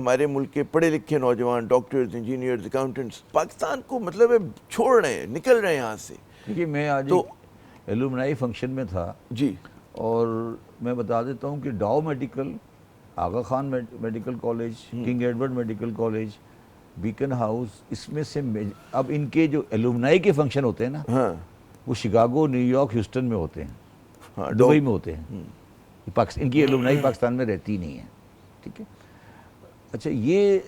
ہمارے ملک کے پڑھے لکھے نوجوان ڈاکٹرز، انجینئرز، اکاؤنٹنٹس پاکستان کو مطلب ہے چھوڑ رہے ہیں، نکل رہے ہیں یہاں سے. دیکھیے میں آج تو ایک ایلومنائی فنکشن میں تھا جی اور میں بتا دیتا ہوں کہ Dow medical, Aga Khan medical college, King Edward medical college, Beaconhouse, اس میں سے اب ان کے جو ایلومنائی کے فنکشن ہوتے ہیں نا ہاں وہ شکاگو، نیو یارک، ہیوسٹن میں ہوتے ہیں، ہاں دبئی میں ہوتے ہیں. ان کی ایلومنائی پاکستان میں رہتی نہیں ہے. ٹھیک ہے. اچھا یہ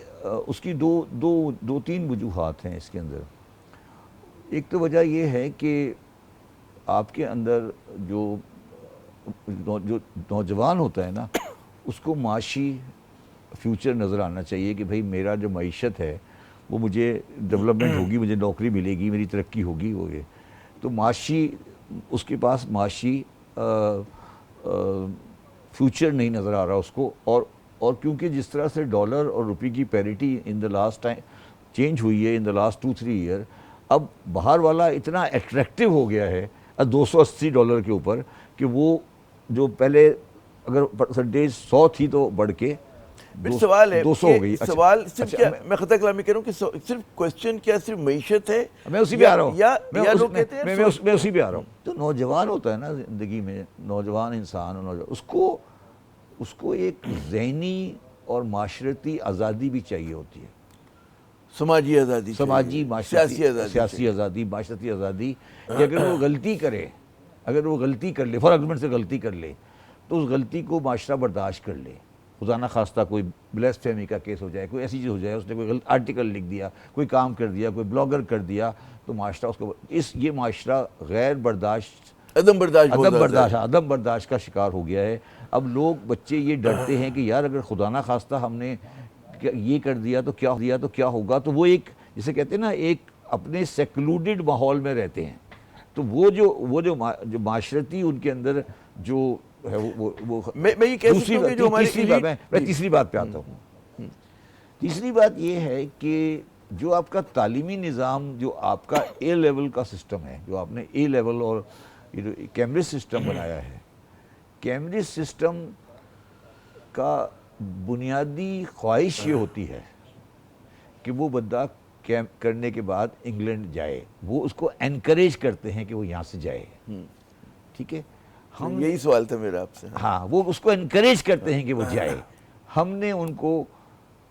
اس کی دو تین وجوہات ہیں اس کے اندر. ایک تو وجہ یہ ہے کہ آپ کے اندر جو نوجوان ہوتا ہے نا اس کو معاشی فیوچر نظر آنا چاہیے کہ بھئی میرا جو معیشت ہے وہ مجھے ڈیولپمنٹ ہوگی، مجھے نوکری ملے گی، میری ترقی ہوگی. وہ یہ تو معاشی اس کے پاس معاشی فیوچر نہیں نظر آ رہا اس کو. اور کیونکہ جس طرح سے ڈالر اور روپے کی parity in the last time change ہوئی ہے، ان دا لاسٹ 2-3 ایئر، اب باہر والا اتنا اٹریکٹیو ہو گیا ہے $280 کے اوپر کہ وہ جو پہلے اگر پرسنٹیج 100 تھی تو بڑھ کے سوال ہے 200 ہو گئی. سوال صرف کیا میں خطا کلامی کروں کہ صرف کوشچن کیا صرف معیشت ہے؟ میں اسی پہ آ رہا ہوں، یا لوگ کہتے ہیں میں اسی پہ آ رہا ہوں. تو نوجوان ہوتا ہے نا زندگی میں، نوجوان انسان اس کو ایک ذہنی اور معاشرتی آزادی بھی چاہیے ہوتی ہے. سماجی آزادی، سماجی سیاسی آزادی، معاشرتی آزادی کہ اگر وہ غلطی کر لے، فار آرگومنٹ سے غلطی کر لے تو اس غلطی کو معاشرہ برداشت کر لے. خدا نہ خواستہ کوئی بلیسفیمی کا کیس ہو جائے، کوئی ایسی چیز ہو جائے، اس نے کوئی آرٹیکل لکھ دیا، کوئی کام کر دیا، کوئی بلاگر کر دیا، تو معاشرہ اس کو یہ معاشرہ غیر برداشت، عدم برداشت کا شکار ہو گیا ہے. اب بچے یہ ڈرتے ہیں کہ یار اگر خدا نہ خواستہ ہم نے یہ کر دیا تو کیا ہوگا. تو وہ ایک جسے کہتے ہیں نا ایک اپنے سیکلوڈڈ ماحول میں رہتے ہیں. تو وہ جو معاشرتی ان کے اندر جو ہے وہ میں یہ کہہ سکتا ہوں کہ جو ہماری تیسری بات پہ آتا ہوں. تیسری بات یہ ہے کہ جو آپ کا تعلیمی نظام، جو آپ کا اے لیول کا سسٹم ہے، جو آپ نے اے لیول اور کیمبرج سسٹم بنایا ہے، کیمبرج سسٹم کا بنیادی خواہش یہ ہوتی ہے کہ وہ بندہ کرنے کے بعد انگلینڈ جائے. وہ اس کو انکریج کرتے ہیں کہ وہ یہاں سے جائے. ٹھیک ہے. یہی سوال تھا میرا آپ سے. ہاں وہ اس کو انکریج کرتے ہیں کہ وہ جائے. ہم نے ان کو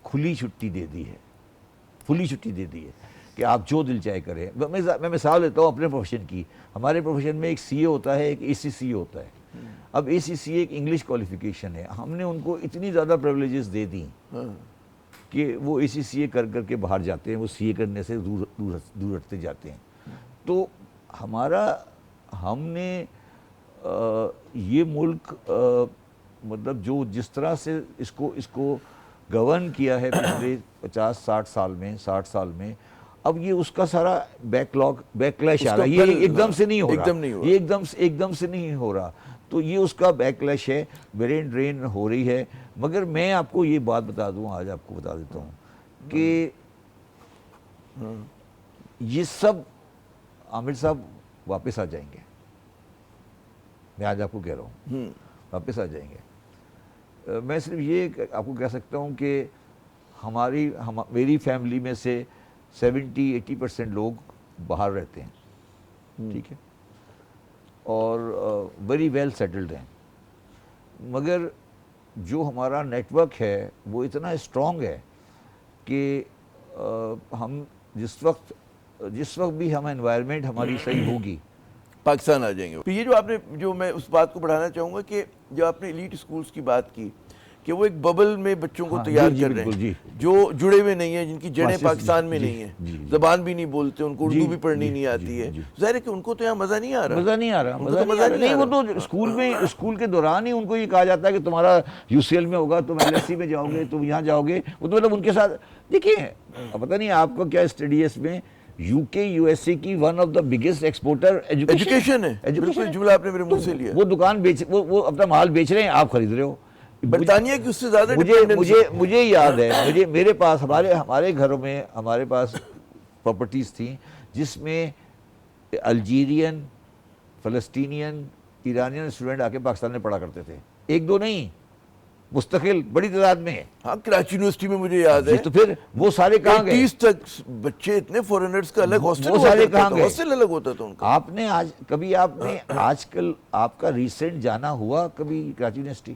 کھلی چھٹی دے دی ہے کہ آپ جو دل چاہے کریں. میں مثال دیتا ہوں اپنے پروفیشن کی. ہمارے پروفیشن میں ایک سی اے ہوتا ہے، ایک اے سی سی اے ہوتا ہے. اب اے سی سی اے ایک انگلش کوالیفیکیشن ہے. ہم نے ان کو اتنی زیادہ پریولیجز دے دیں کہ وہ اے سی سی اے کر کے باہر جاتے ہیں، وہ سی اے کرنے سے دور ہٹتے جاتے ہیں. تو ہم نے یہ ملک مطلب جس طرح سے اس کو گورن کیا ہے پچھلے 50-60 سال میں، اب یہ اس کا سارا بیک لیش آ رہا ہے. یہ ایک دم سے نہیں ہو رہا. تو یہ اس کا بیک لیش ہے، برین ڈرین ہو رہی ہے. مگر میں آپ کو یہ بات بتا دوں، آج آپ کو بتا دیتا ہوں کہ یہ سب عامر صاحب واپس آ جائیں گے. میں آج آپ کو کہہ رہا ہوں واپس آ جائیں گے. میں صرف یہ آپ کو کہہ سکتا ہوں کہ میری فیملی میں سے 70-80% لوگ باہر رہتے ہیں. ٹھیک ہے. اور ویری ویل سیٹلڈ ہیں. مگر جو ہمارا نیٹ ورک ہے وہ اتنا اسٹرانگ ہے کہ ہم جس وقت بھی ہم انوائرمنٹ ہماری صحیح ہوگی پاکستان آ جائیں گے. یہ جو میں اس بات کو بڑھانا چاہوں گا کہ جو آپ نے ایلیٹ اسکولز کی بات کی کہ وہ ایک ببل میں بچوں کو تیار کر رہے ہیں جو جڑے ہوئے نہیں ہیں، جن کی جڑیں پاکستان میں نہیں ہیں، زبان بھی نہیں بولتے، ان کو اردو بھی پڑھنی نہیں آتی ہے. ظاہر ہے کہ ان کو تو یہاں مزہ نہیں آ رہا. نہیں وہ تو اسکول کے دوران ہی ان کو یہ کہا جاتا ہے کہ تمہارا یو سی ایل میں ہوگا، تم ایل ایس سی میں جاؤ گے، تم یہاں جاؤ گے. وہ تو مطلب ان کے ساتھ دیکھیے پتہ نہیں آپ کو کیا اسٹڈی ہے اس میں. یو کے یو ایس اے کی one of the biggest exporter education ہے. بالکل جملہ آپ نے میرے منہ سے لیا. وہ دکان وہ اپنا مال بیچ رہے ہیں، آپ خرید رہے ہو. برطانیہ کی اس سے زیادہ مجھے یاد ہے، میرے پاس ہمارے گھروں میں ہمارے پاس پراپرٹیز تھیں جس میں الجیرین، فلسطینین، ایرانین اسٹوڈنٹ آ کے پاکستان میں پڑھا کرتے تھے. ایک دو نہیں، مستقل بڑی تعداد میں ہے. ہاں کراچی یونیورسٹی میں مجھے یاد ہے تو پھر وہ سارے کہاں گئے؟ 30 تک بچے اتنے فورنرز کا الگ ہاسٹل وہ سارے کہاں گئے؟ ہاسٹل الگ ہوتا تھا ان کا. آپ نے آج کل آپ کا ریسنٹ جانا ہوا کبھی کراچی یونیورسٹی؟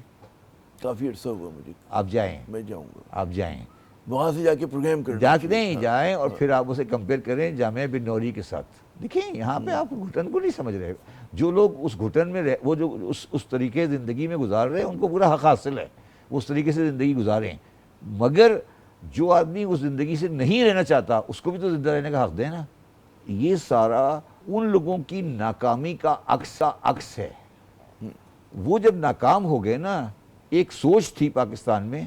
کافی عرصہ ہوا مجھے. آپ جائیں. میں جاؤں گا. آپ جائیں. وہاں سے جا کے پروگرام کرنا. جا کے نہیں جائیں اور پھر آپ اسے کمپیئر کریں جامعہ بن نوری کے ساتھ. دیکھیں یہاں پہ آپ گھٹن کو نہیں سمجھ رہے. جو لوگ اس گھٹن میں وہ جو اس طریقے زندگی میں گزار رہے ہیں ان کو پورا حق حاصل ہے وہ اس طریقے سے زندگی گزاریں. مگر جو آدمی اس زندگی سے نہیں رہنا چاہتا اس کو بھی تو زندہ رہنے کا حق دیں نا. یہ سارا ان لوگوں کی ناکامی کا عکس ہے. وہ جب ناکام ہو گئے نا، ایک سوچ تھی پاکستان میں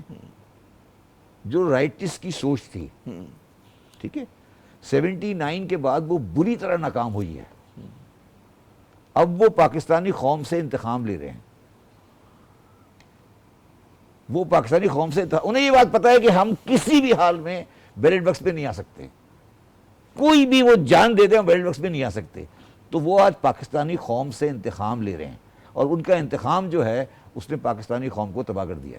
جو رائٹس کی سوچ تھی، ٹھیک ہے، 79 کے بعد وہ بری طرح ناکام ہوئی ہے. اب وہ پاکستانی قوم سے انتقام لے رہے ہیں. وہ پاکستانی قوم سے انہیں یہ بات پتہ ہے کہ ہم کسی بھی حال میں بیلٹ بکس پہ نہیں آ سکتے. کوئی بھی وہ جان دے دیں ہم بیلٹ بکس پہ نہیں آ سکتے. تو وہ آج پاکستانی قوم سے انتقام لے رہے ہیں اور ان کا انتقام جو ہے اس نے پاکستانی قوم کو تباہ کر دیا.